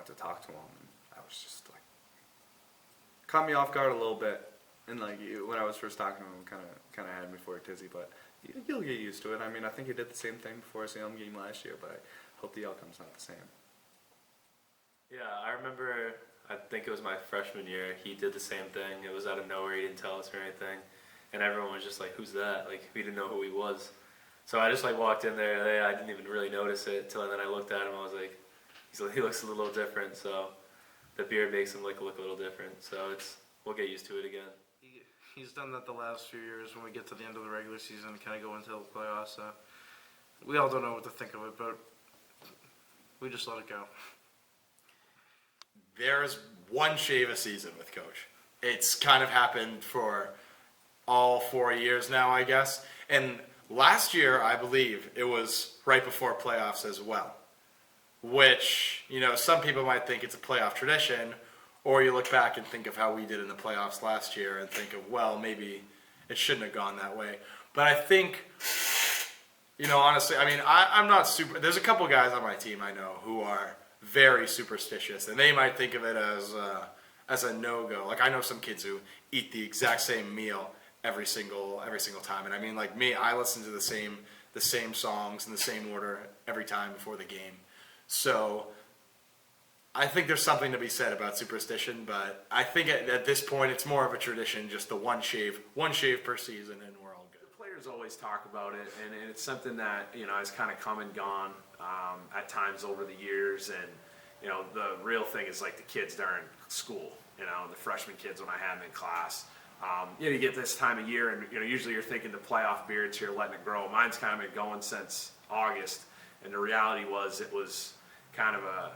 to talk to him, and I was just like, caught me off guard a little bit. And like when I was first talking to him, kind of had me for a tizzy, but you'll get used to it. I mean, I think he did the same thing before a Salem game last year, but I hope the outcome's not the same. Yeah, I remember, I think it was my freshman year, he did the same thing. It was out of nowhere, he didn't tell us or anything. And everyone was just like, who's that? Like, we didn't know who he was. So I just like walked in there, I didn't even really notice it till then I looked at him, I was like, he looks a little different, so the beard makes him look a little different. So we'll get used to it again. He's done that the last few years when we get to the end of the regular season and kind of go into the playoffs. So we all don't know what to think of it, but we just let it go. There's one shave a season with Coach. It's kind of happened for all 4 years now, I guess. And last year, I believe, it was right before playoffs as well, which, some people might think it's a playoff tradition, or you look back and think of how we did in the playoffs last year and think of, well, maybe it shouldn't have gone that way. But I think, honestly, I mean, I'm not super – there's a couple guys on my team I know who are very superstitious, and they might think of it as a no-go. Like, I know some kids who eat the exact same meal every single time. And I mean, like me, I listen to the same songs in the same order every time before the game. So I think there's something to be said about superstition, but I think at this point it's more of a tradition, just the one shave per season, and we're all good. The players always talk about it, and it's something that has kind of come and gone at times over the years. And the real thing is like the kids during school, the freshman kids when I had them in class. You get this time of year, and usually you're thinking the playoff beards, you're letting it grow. Mine's kind of been going since August, and the reality was it was kind of a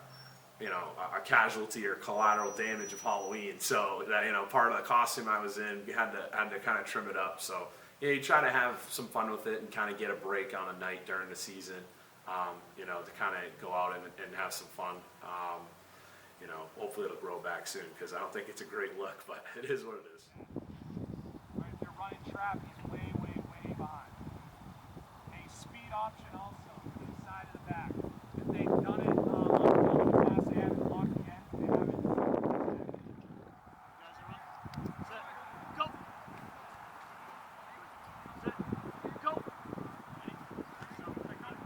casualty or collateral damage of Halloween. So that part of the costume I was in, we had to kind of trim it up. So you try to have some fun with it and kind of get a break on a night during the season, to kind of go out and have some fun. Hopefully it'll grow back soon, because I don't think it's a great look, but it is what it is. Right, if you're running trap, he's way behind. A speed option also to the side of the back. If they've done it on the pass, they haven't blocked again. They haven't. You guys are ready? Set. Go. Set. Go. Ready? So, I got it.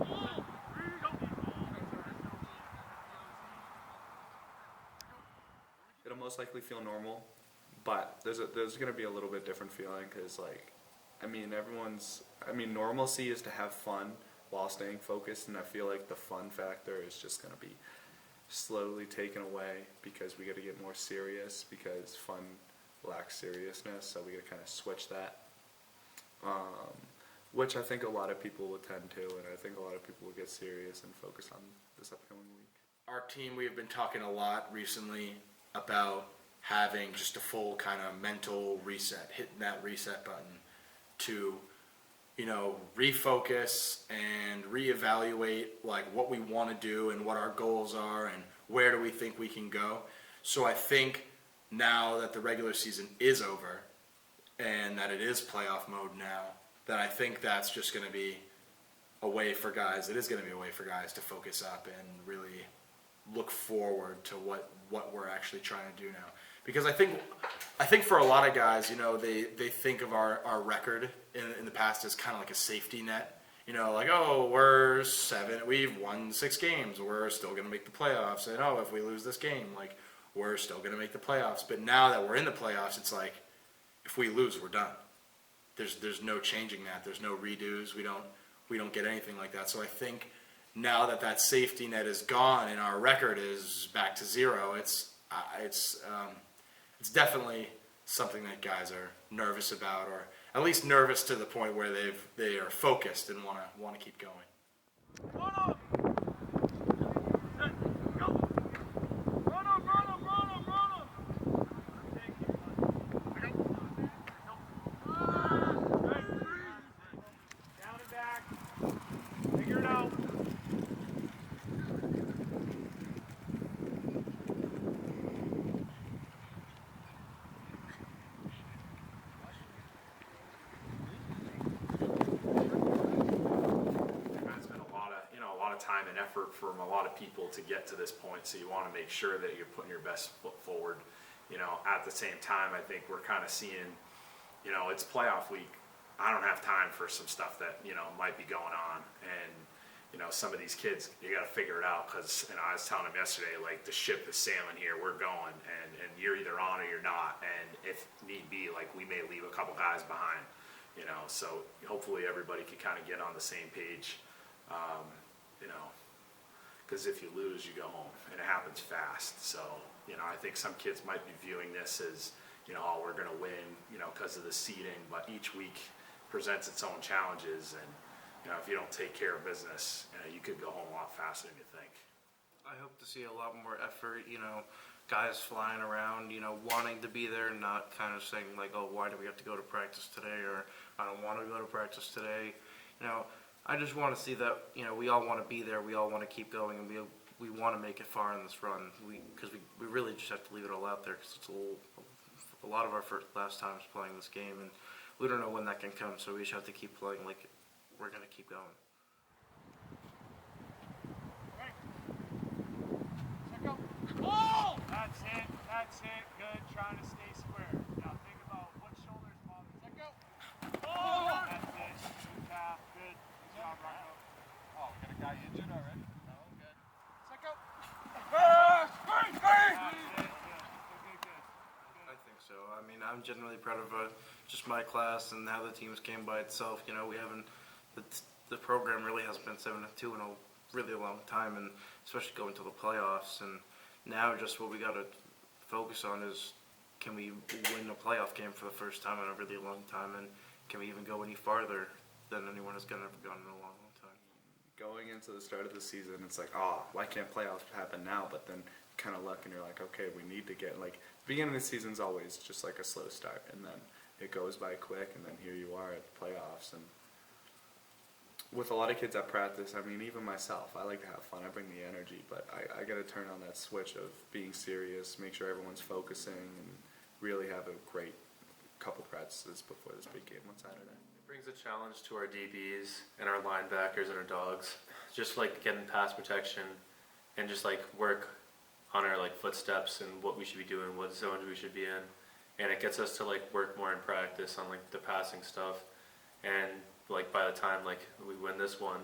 Set. Go. It'll most likely feel normal, but there's going to be a little bit different feeling, because normalcy is to have fun while staying focused, and I feel like the fun factor is just going to be slowly taken away, because we got to get more serious, because fun lacks seriousness, so we got to kind of switch that, which I think a lot of people will tend to, and I think a lot of people will get serious and focus on this upcoming week. Our team, we have been talking a lot recently about having just a full kind of mental reset, hitting that reset button to, refocus and reevaluate like what we want to do and what our goals are and where do we think we can go. So I think now that the regular season is over and that it is playoff mode now, that I think that's just going to be a way for guys, it is going to be a way for guys to focus up and really look forward to what we're actually trying to do now. Because I think for a lot of guys, they think of our record in the past as kind of like a safety net. Like, oh, we're 7, we've won 6 games, we're still going to make the playoffs. And oh, if we lose this game, like, we're still going to make the playoffs. But now that we're in the playoffs, it's like, if we lose, we're done. There's no changing that. There's no redos. We don't get anything like that. So I think now that safety net is gone and our record is back to 0, it's definitely something that guys are nervous about, or at least nervous to the point where they are focused and want to keep going. Run up! Set. Go! Run up! Thank you, bud. Down and back. Figure it out. of time and effort from a lot of people to get to this point, so you want to make sure that you're putting your best foot forward. At the same time, I think we're kind of seeing, it's playoff week. I don't have time for some stuff that, might be going on. And, some of these kids, you got to figure it out, because, I was telling them yesterday, like, the ship is sailing here, we're going, and you're either on or you're not. And if need be, like, we may leave a couple guys behind, so hopefully everybody can kind of get on the same page, because if you lose, you go home, and it happens fast. So, I think some kids might be viewing this as, oh, we're going to win, because of the seeding, but each week presents its own challenges, and, if you don't take care of business, you could go home a lot faster than you think. I hope to see a lot more effort, guys flying around, wanting to be there and not kind of saying like, oh, why do we have to go to practice today, or I don't want to go to practice today. I just want to see that, we all want to be there, we all want to keep going, and we want to make it far in this run, because we really just have to leave it all out there, because it's a lot of our last times playing this game, and we don't know when that can come, so we just have to keep playing like we're going to keep going. Okay. Check out. Oh! That's it, good, trying to stay square. Now think about what shoulders bother. Check out. Oh! That's it, good calf, good. Good job, Rocco. Oh, we got a guy injured already? Oh, good. Check out. That's it, good. I think so. I mean, I'm genuinely proud of just my class and how the teams came by itself. We haven't, the program really hasn't been 7-2 in a really long time, and especially going to the playoffs. And now just what we got to focus on is, can we win a playoff game for the first time in a really long time, and can we even go any farther than anyone has ever gone in a long, long time. Going into the start of the season, it's like, oh, why can't playoffs happen now? But then kind of look and you're like, okay, we need to get, like, the beginning of the season's always just like a slow start, and then it goes by quick, and then here you are at the playoffs. And with a lot of kids at practice, I mean, even myself, I like to have fun, I bring the energy, but I got to turn on that switch of being serious, make sure everyone's focusing, and really have a great couple practices before this big game on Saturday. It brings a challenge to our DBs and our linebackers and our dogs. Just like getting pass protection and just like work on our like footsteps and what we should be doing, what zones we should be in. And it gets us to like work more in practice on like the passing stuff. And like by the time like we win this one,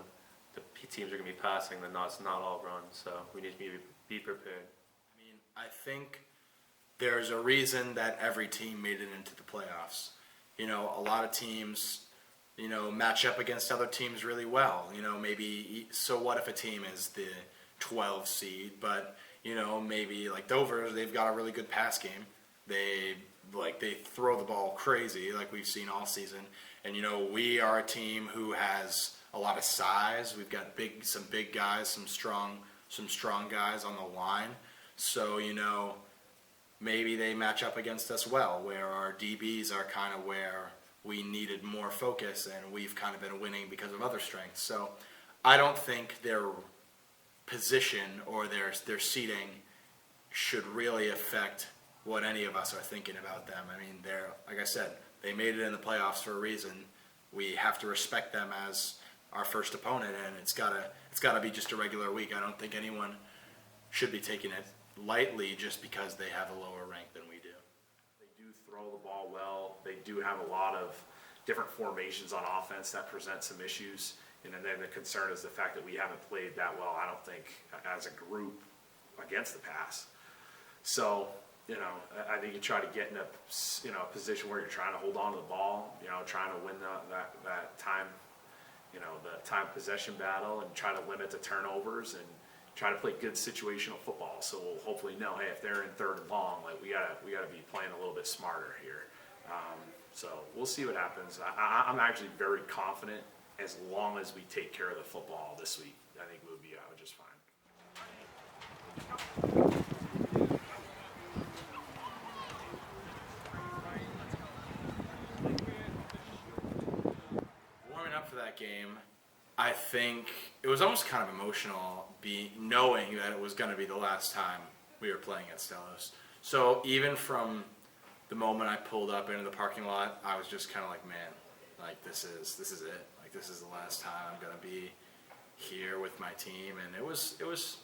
the teams are gonna be passing, then it's not all run. So we need to be prepared. I mean, I think there's a reason that every team made it into the playoffs. A lot of teams, match up against other teams really well. Maybe, so what if a team is the 12 seed, but, maybe like Dover, they've got a really good pass game. They throw the ball crazy like we've seen all season. And, we are a team who has a lot of size. We've got some big guys, some strong guys on the line. So, maybe they match up against us well, where our DBs are kind of where we needed more focus, and we've kind of been winning because of other strengths. So I don't think their position or their seating should really affect what any of us are thinking about them. I mean, like I said, they made it in the playoffs for a reason. We have to respect them as our first opponent, and it's gotta be just a regular week. I don't think anyone should be taking it lightly just because they have a lower rank than we do. They do throw the ball well. They do have a lot of different formations on offense that present some issues. And then the concern is the fact that we haven't played that well, I don't think, as a group against the pass. So, I think you try to get in a position where you're trying to hold on to the ball, trying to win that time, the time possession battle, and try to limit the turnovers and try to play good situational football. So we'll hopefully know, hey, if they're in third and long, like we gotta be playing a little bit smarter here. So we'll see what happens. I'm actually very confident as long as we take care of the football this week. I think we'll be out just fine. Warming up for that game, I think it was almost kind of emotional knowing that it was going to be the last time we were playing at Stellos. So even from the moment I pulled up into the parking lot, I was just kind of like, man, like this is it. Like this is the last time I'm going to be here with with my team, and it was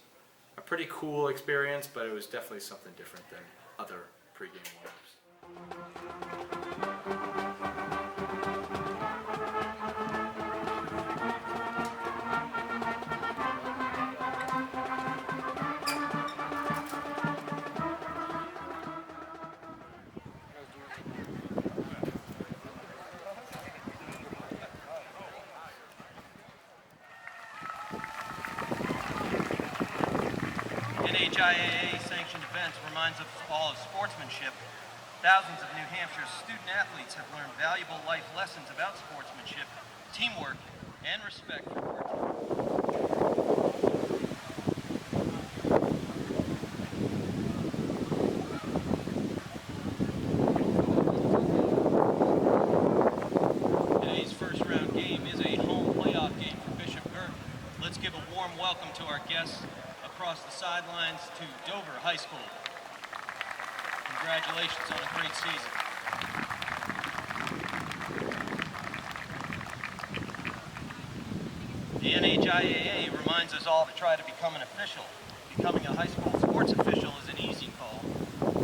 a pretty cool experience, but it was definitely something different than other pregame warm-ups. NHIAA-sanctioned events reminds us all of sportsmanship. Thousands of New Hampshire's student athletes have learned valuable life lessons about sportsmanship, teamwork, and respect for work. Today's first round game is a home playoff game for Bishop Guertin. Let's give a warm welcome to our guests across the sidelines to Dover High School. Congratulations on a great season. The NHIAA reminds us all to try to become an official. Becoming a high school sports official is an easy call.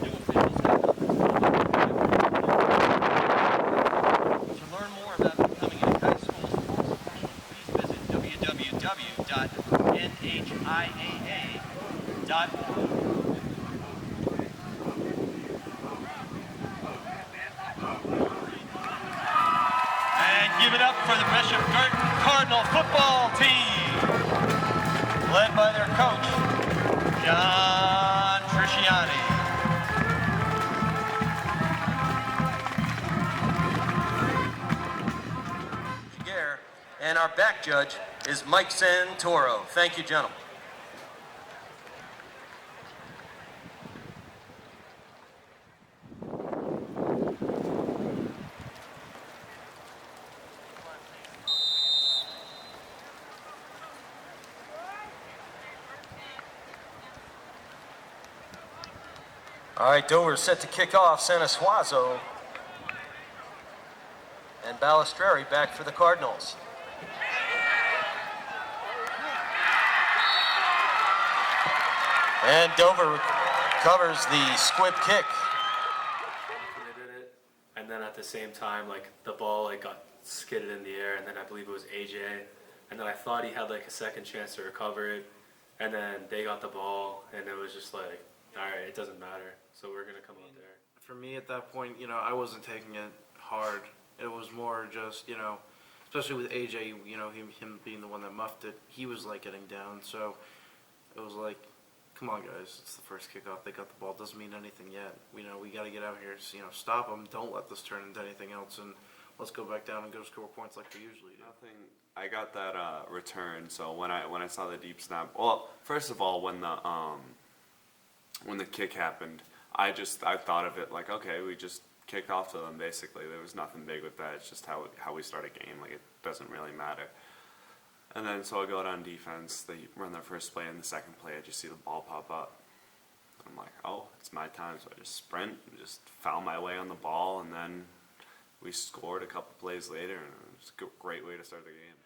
New officials have To learn more about becoming a high school sports official, please visit www.nhiaa.org. Give it up for the Bishop Guertin Cardinal football team, led by their coach, John Trisciani. And our back judge is Mike Santoro. Thank you, gentlemen. All right, Dover set to kick off. Santa Suazo and Balistreri back for the Cardinals. And Dover covers the squib kick. They did it, and then at the same time, like the ball like got skidded in the air, and then I believe it was AJ, and then I thought he had like a second chance to recover it, and then they got the ball, and it was just like, all right, it doesn't matter, so we're gonna come out there. For me at that point, I wasn't taking it hard. It was more just, especially with AJ, him being the one that muffed it, he was like getting down. So it was like, come on guys, it's the first kickoff. They got the ball. Doesn't mean anything yet. We got to get out here. So, stop them. Don't let this turn into anything else. And let's go back down and go score points like we usually do. I got that return. So when I saw the deep snap, well, first of all, when the kick happened, I thought of it like, okay, we just kicked off to them basically. There was nothing big with that. It's just how we start a game. Like, it doesn't really matter. And then so I go down defense. They run their first play, and the second play I just see the ball pop up. I'm like, oh, it's my time. So I just sprint and just found my way on the ball, and then we scored a couple plays later, and it was a great way to start the game.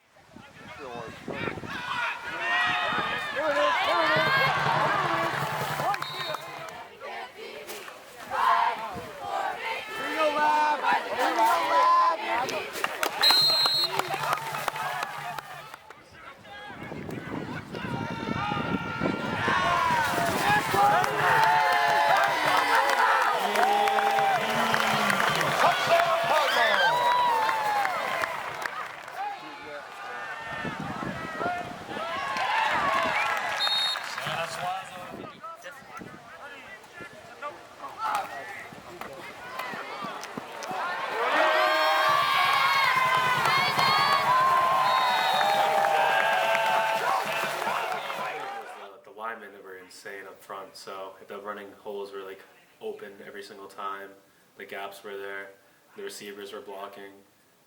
Front, so the running holes were like open every single time. The gaps were there, the receivers were blocking,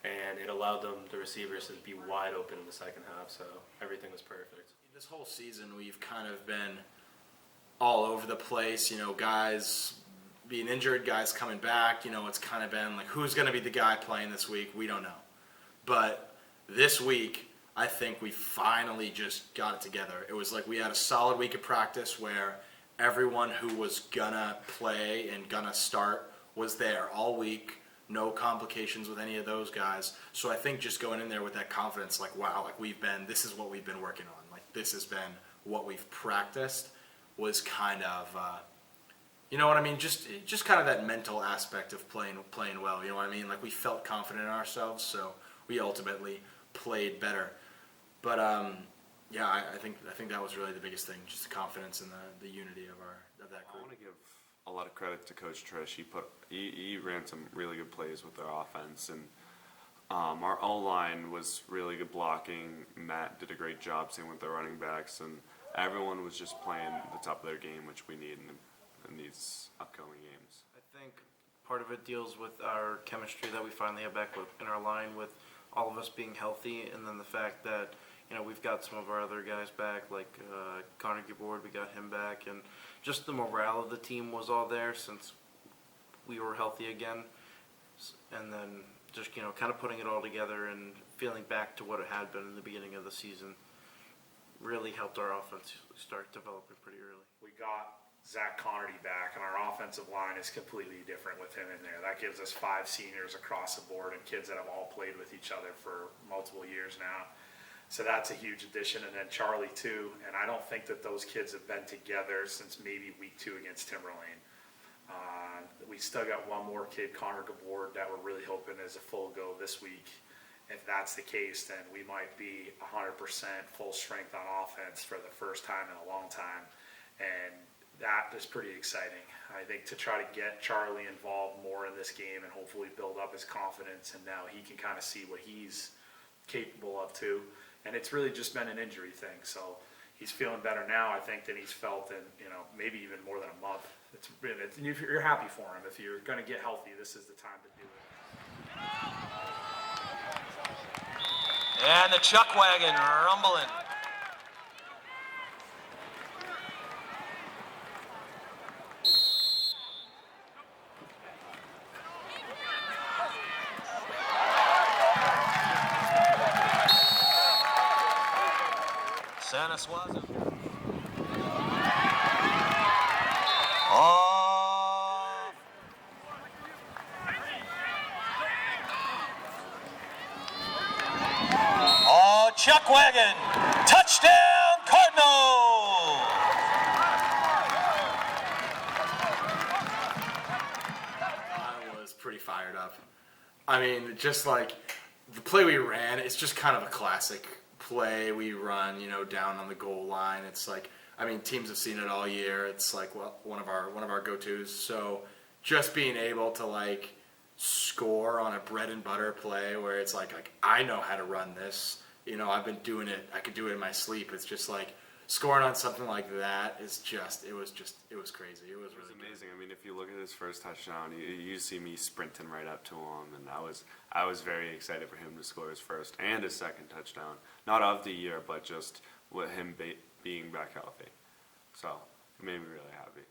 and it allowed the receivers to be wide open in the second half, so everything was perfect. This whole season we've kind of been all over the place, guys being injured, guys coming back, it's kind of been like, who's going to be the guy playing this week? We don't know. But this week, I think we finally just got it together. It was like we had a solid week of practice where everyone who was gonna play and gonna start was there all week. No complications with any of those guys. So I think just going in there with that confidence, like, wow, like this is what we've been working on. Like, this has been what we've practiced, was kind of, you know what I mean? Just kind of that mental aspect of playing well. You know what I mean? Like, we felt confident in ourselves, so we ultimately played better. But yeah, I think that was really the biggest thing, just the confidence and the unity of that I group. want to give a lot of credit to Coach Trish. He ran some really good plays with our offense, and our O-line was really good blocking. Matt did a great job, same with the running backs, and everyone was just playing the top of their game, which we need in these upcoming games. I think part of it deals with our chemistry that we finally have back in our line, with all of us being healthy, and then the fact that, you know, we've got some of our other guys back, like Connor Gibord, we got him back, and just the morale of the team was all there since we were healthy again. And then just, you know, kind of putting it all together and feeling back to what it had been in the beginning of the season really helped our offense start developing pretty early. We got Zach Connerty back, and our offensive line is completely different with him in there. That gives us 5 seniors across the board and kids that have all played with each other for multiple years now. So that's a huge addition. And then Charlie too, and I don't think that those kids have been together since maybe week 2 against Timberlane. We still got one more kid, Connor Gabord, that we're really hoping is a full go this week. If that's the case, then we might be 100% full strength on offense for the first time in a long time. And that is pretty exciting. I think to try to get Charlie involved more in this game and hopefully build up his confidence, and now he can kind of see what he's capable of too. And it's really just been an injury thing. So he's feeling better now, I think, than he's felt in, you know, maybe even more than a month. You're happy for him. If you're going to get healthy, this is the time to do it. And the chuck wagon rumbling. Santa Suazo. Off. Oh, chuck wagon. Touchdown, Cardinal. I was pretty fired up. I mean, just like the play we ran, it's just kind of a classic play we run, you know, down on the goal line. It's like, I mean, teams have seen it all year. It's like, well, one of our go-tos. So just being able to like score on a bread and butter play where it's like I know how to run this. You know, I've been doing it. I could do it in my sleep. It's just like scoring on something like that is just it was crazy. It was really amazing. I mean, if you look at his first touchdown, you see me sprinting right up to him, and I was very excited for him to score his first and his second touchdown, not of the year, but just with him being back healthy. So it made me really happy.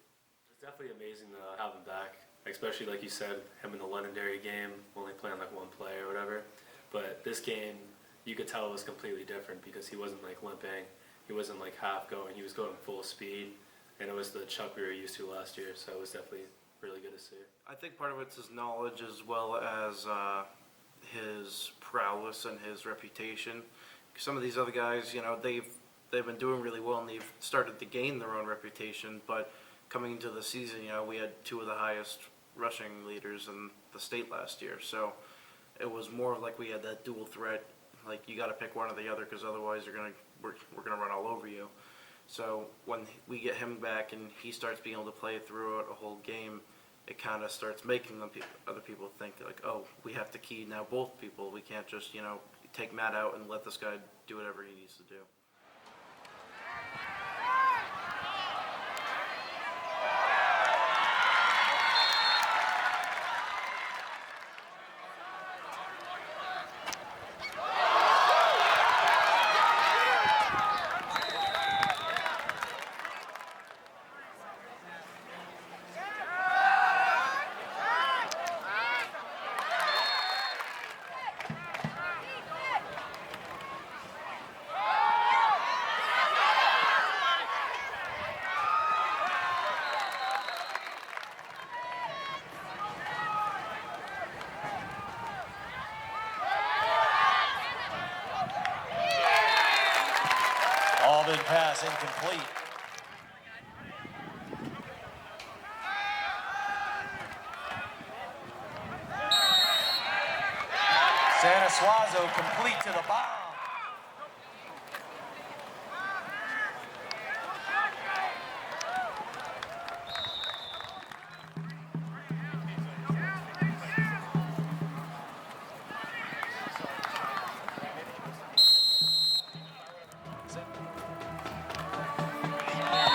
It's definitely amazing to have him back, especially like you said, him in the Londonderry game, only playing like one play or whatever. But this game, you could tell it was completely different because he wasn't like limping, he wasn't like half going, he was going full speed, and it was the Chuck we were used to last year. So it was definitely really good to see. I think part of it's his knowledge as well as his prowess and his reputation. Some of these other guys, you know, they've been doing really well and they've started to gain their own reputation. But coming into the season, you know, we had 2 of the highest rushing leaders in the state last year. So it was more like we had that dual threat. Like, you got to pick one or the other because otherwise we're gonna run all over you. So when we get him back and he starts being able to play throughout a whole game, it kind of starts making other people think like, oh, we have to key now both people. We can't just, you know, take Matt out and let this guy do whatever he needs to do. Auburn pass incomplete. Santa Suazo complete to the bomb.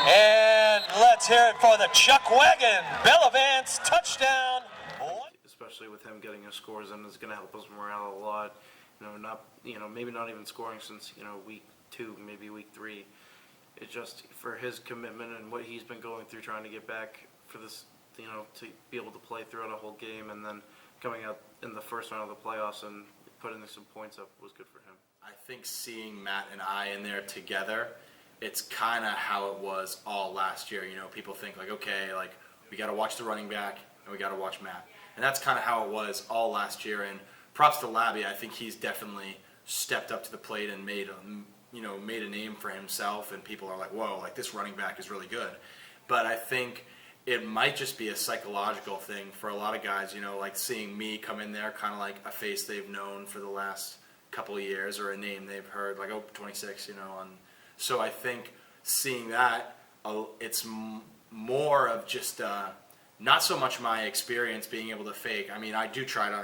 And let's hear it for the Chuck Wagon. Bellavance touchdown. Especially with him getting his scores in, is going to help us morale a lot. Maybe not even scoring since week 2, maybe week 3. It's just for his commitment and what he's been going through, trying to get back for this, to be able to play throughout a whole game, and then coming out in the first round of the playoffs and putting some points up was good for him. I think seeing Matt and I in there together, it's kind of how it was all last year. People think like, okay, like we got to watch the running back and we got to watch Matt. And that's kind of how it was all last year. And props to Labby. I think he's definitely stepped up to the plate and made a name for himself. And people are like, whoa, like this running back is really good. But I think it might just be a psychological thing for a lot of guys, like seeing me come in there, kind of like a face they've known for the last couple of years, or a name they've heard, like, 26, so I think seeing that, it's more of just not so much my experience being able to fake. I mean, I do try to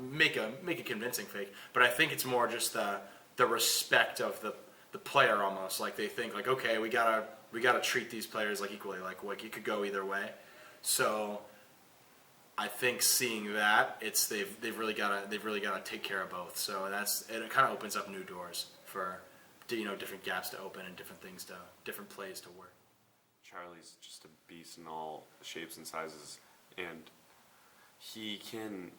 make a convincing fake, but I think it's more just the respect of the player almost. Like they think like, okay, we gotta treat these players like equally, like it could go either way. So I think seeing that, they've really gotta take care of both. So it kind of opens up new doors for different gaps to open and different plays to work. Charlie's just a beast in all shapes and sizes, and he can.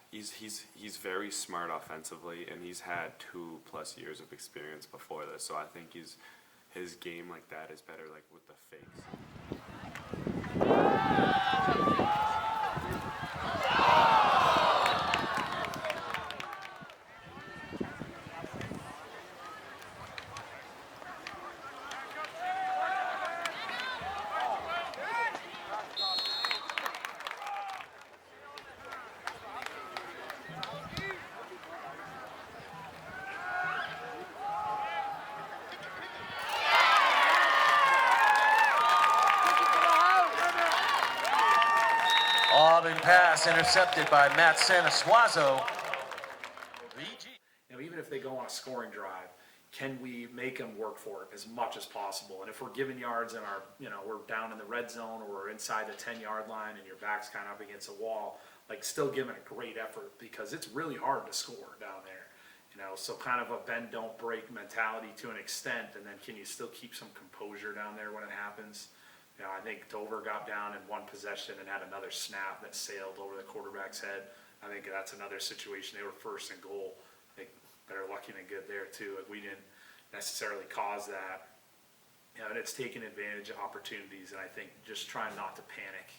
He's very smart offensively, and he's had 2+ years of experience before this. So I think his game like that is better, like with the fakes. Auburn pass intercepted by Matt Sanasuazo. Even if they go on a scoring drive, can we make them work for it as much as possible? And if we're giving yards and we're down in the red zone or we're inside the 10-yard line and your back's kind of up against a wall, like still giving a great effort, because it's really hard to score down there. So kind of a bend don't break mentality to an extent, and then can you still keep some composure down there when it happens? I think Dover got down in one possession and had another snap that sailed over the quarterback's head. I think that's another situation. They were first and goal. I think they're lucky and good there too. We didn't necessarily cause that. And it's taking advantage of opportunities, and I think just trying not to panic.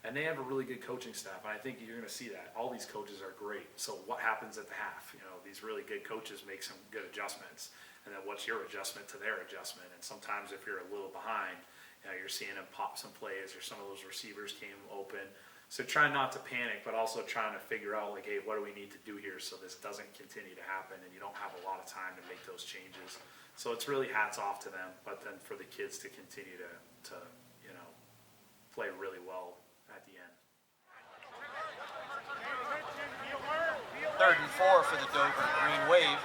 And they have a really good coaching staff, and I think you're going to see that. All these coaches are great. So what happens at the half? These really good coaches make some good adjustments. And then what's your adjustment to their adjustment? And sometimes if you're a little behind, you're seeing them pop some plays, or some of those receivers came open. So trying not to panic, but also trying to figure out, like, hey, what do we need to do here so this doesn't continue to happen, and you don't have a lot of time to make those changes. So it's really hats off to them, but then for the kids to continue to play really well at the end. 3rd and 4 for the Dover Green Wave.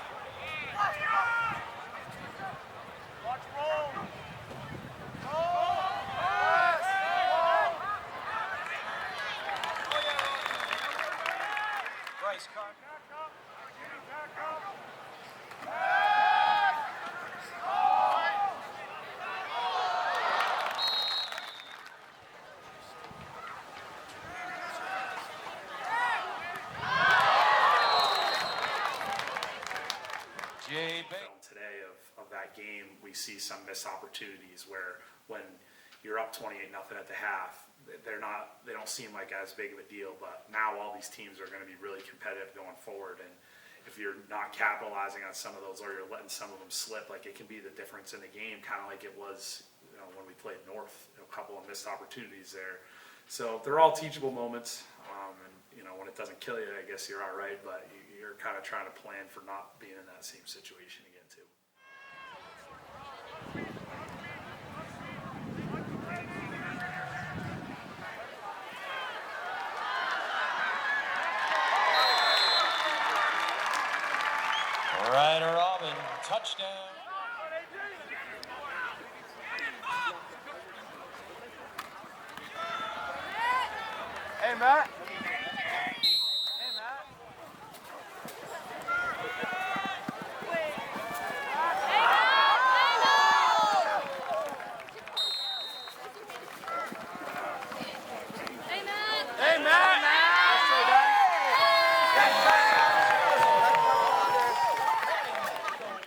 Today of that game, we see some missed opportunities where when you're up 28-0 at the half, they don't seem like as big of a deal, but now all these teams are going to be really competitive going forward, and if you're not capitalizing on some of those or you're letting some of them slip, like it can be the difference in the game, kind of like it was, you know, when we played North, a couple of missed opportunities there. So they're all teachable moments, and you know, when it doesn't kill you, I guess you're all right, but you're kind of trying to plan for not being in that same situation again too. Ryder Robin, touchdown. Hey, Matt.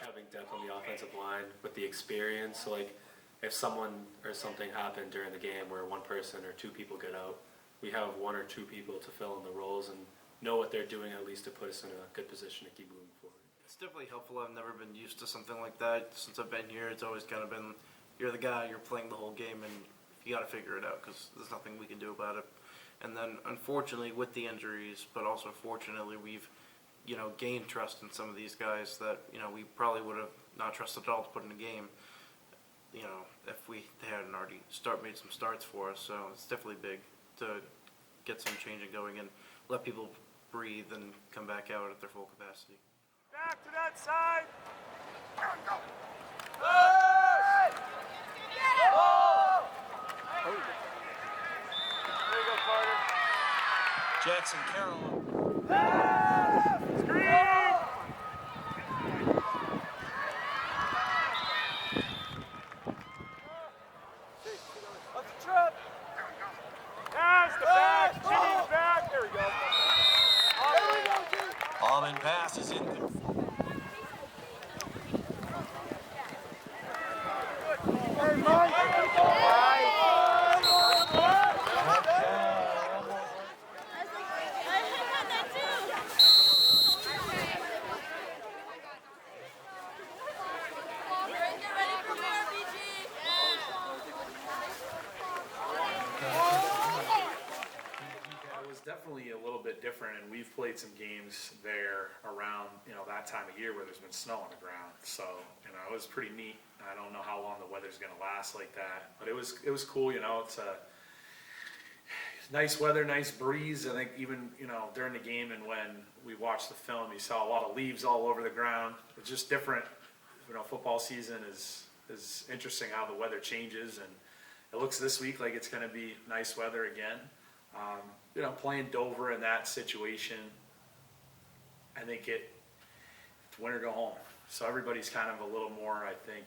Having depth on the offensive line with the experience, so like if someone or something happened during the game where one person or two people get out, we have one or two people to fill in the roles and know what they're doing, at least to put us in a good position to keep moving forward. It's definitely helpful. I've never been used to something like that since I've been here. It's always kind of been, you're the guy, you're playing the whole game, and you got to figure it out because there's nothing we can do about it. And then, unfortunately, with the injuries, but also fortunately, we've, you know, gained trust in some of these guys that, you know, we probably would have not trusted at all to put in a game, you know, if they hadn't already made some starts for us. So it's definitely big to get some changing going and let people breathe and come back out at their full capacity. Back to that side. Jackson Carroll. Pass the back. Jimmy's back. There we go. Almond pass is in. It was definitely a little bit different, and we've played some games there around, you know, that time of year where there's been snow on the ground. So, you know, it was pretty neat. I don't know how long the weather's going to last like that, but it was cool. You know, it's a nice weather, nice breeze. I think even, you know, during the game and when we watched the film, you saw a lot of leaves all over the ground. It's just different. You know, football season is interesting how the weather changes, and it looks this week like it's going to be nice weather again. You know, playing Dover in that situation, I think it's win or go home. So everybody's kind of a little more, I think,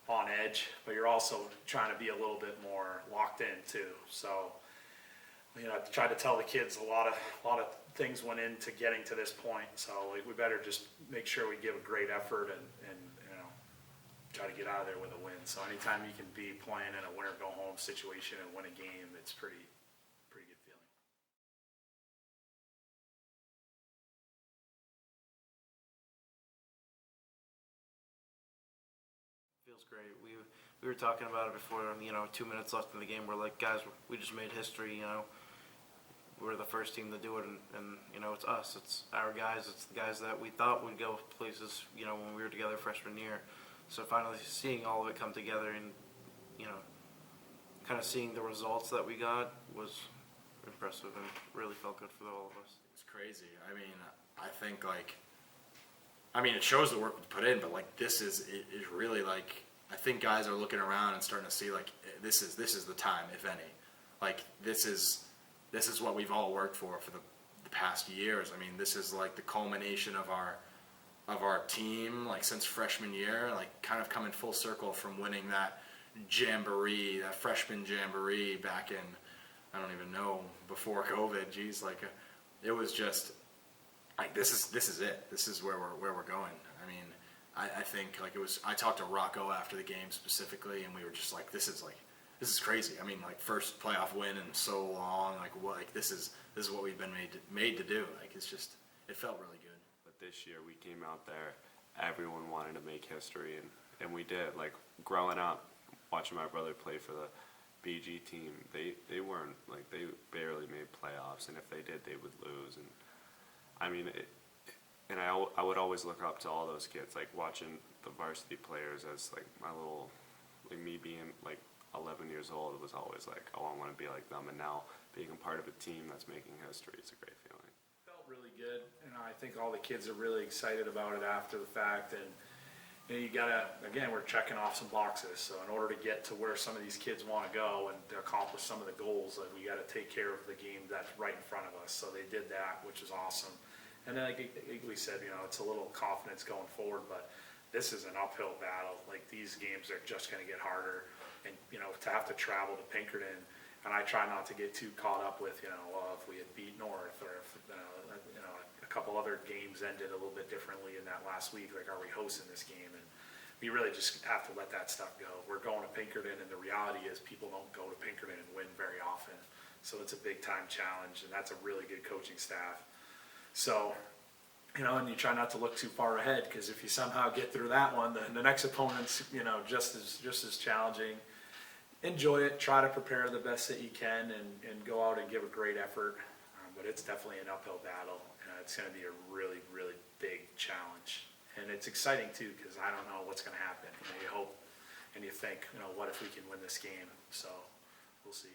on edge, but you're also trying to be a little bit more locked in too. So, you know, I tried to tell the kids a lot of things went into getting to this point. So we better just make sure we give a great effort and you know, try to get out of there with a win. So anytime you can be playing in a win or go home situation and win a game, it's pretty good feeling. Feels great. We were talking about it before, you know, 2 minutes left in the game. We're like, guys, we just made history, you know. We're the first team to do it, and you know, it's us. It's our guys. It's the guys that we thought would go places, you know, when we were together freshman year. So finally seeing all of it come together and, you know, kind of seeing the results that we got was impressive and really felt good for all of us. It's crazy. I mean, I think it shows the work we put in, but like this is really like, I think guys are looking around and starting to see like this is the time, if any. Like this is what we've all worked for the past years. I mean, this is like the culmination of our team, like since freshman year, like kind of coming full circle from winning that jamboree, that freshman jamboree back in, I don't even know, before COVID. Geez, like it was just like this is it. This is where we're going. I mean, I think like it was. I talked to Rocco after the game specifically, and we were just like, this is crazy. I mean, like first playoff win in so long. Like what? Like this is what we've been made to do. Like it's just, it felt really good. But but this year we came out there, everyone wanted to make history, and we did. Like, growing up, watching my brother play for the BG team, they weren't, like, they barely made playoffs, and if they did, they would lose. And I mean, and I would always look up to all those kids, like watching the varsity players as like my little, like me being like 11 years old, it was always like, oh, I want to be like them. And now being a part of a team that's making history is a great feeling. Felt really good, and I think all the kids are really excited about it after the fact. And you gotta, again, we're checking off some boxes. So in order to get to where some of these kids want to go and to accomplish some of the goals, like, we got to take care of the game that's right in front of us. So they did that, which is awesome. And then, like we said, it's a little confidence going forward, but this is an uphill battle. Like, these games are just going to get harder, and to have to travel to Pinkerton, and I try not to get too caught up with well, if we had beat North, or if a couple other games ended a little bit differently in that last week. Like, are we hosting this game? And we really just have to let that stuff go. We're going to Pinkerton, and the reality is people don't go to Pinkerton and win very often. So it's a big time challenge, and that's a really good coaching staff. So, and you try not to look too far ahead, because if you somehow get through that one, the next opponent's, just as challenging. Enjoy it, try to prepare the best that you can, and go out and give a great effort. But it's definitely an uphill battle. It's going to be a really, really big challenge. And it's exciting too, because I don't know what's going to happen. You hope and you think, what if we can win this game? So we'll see.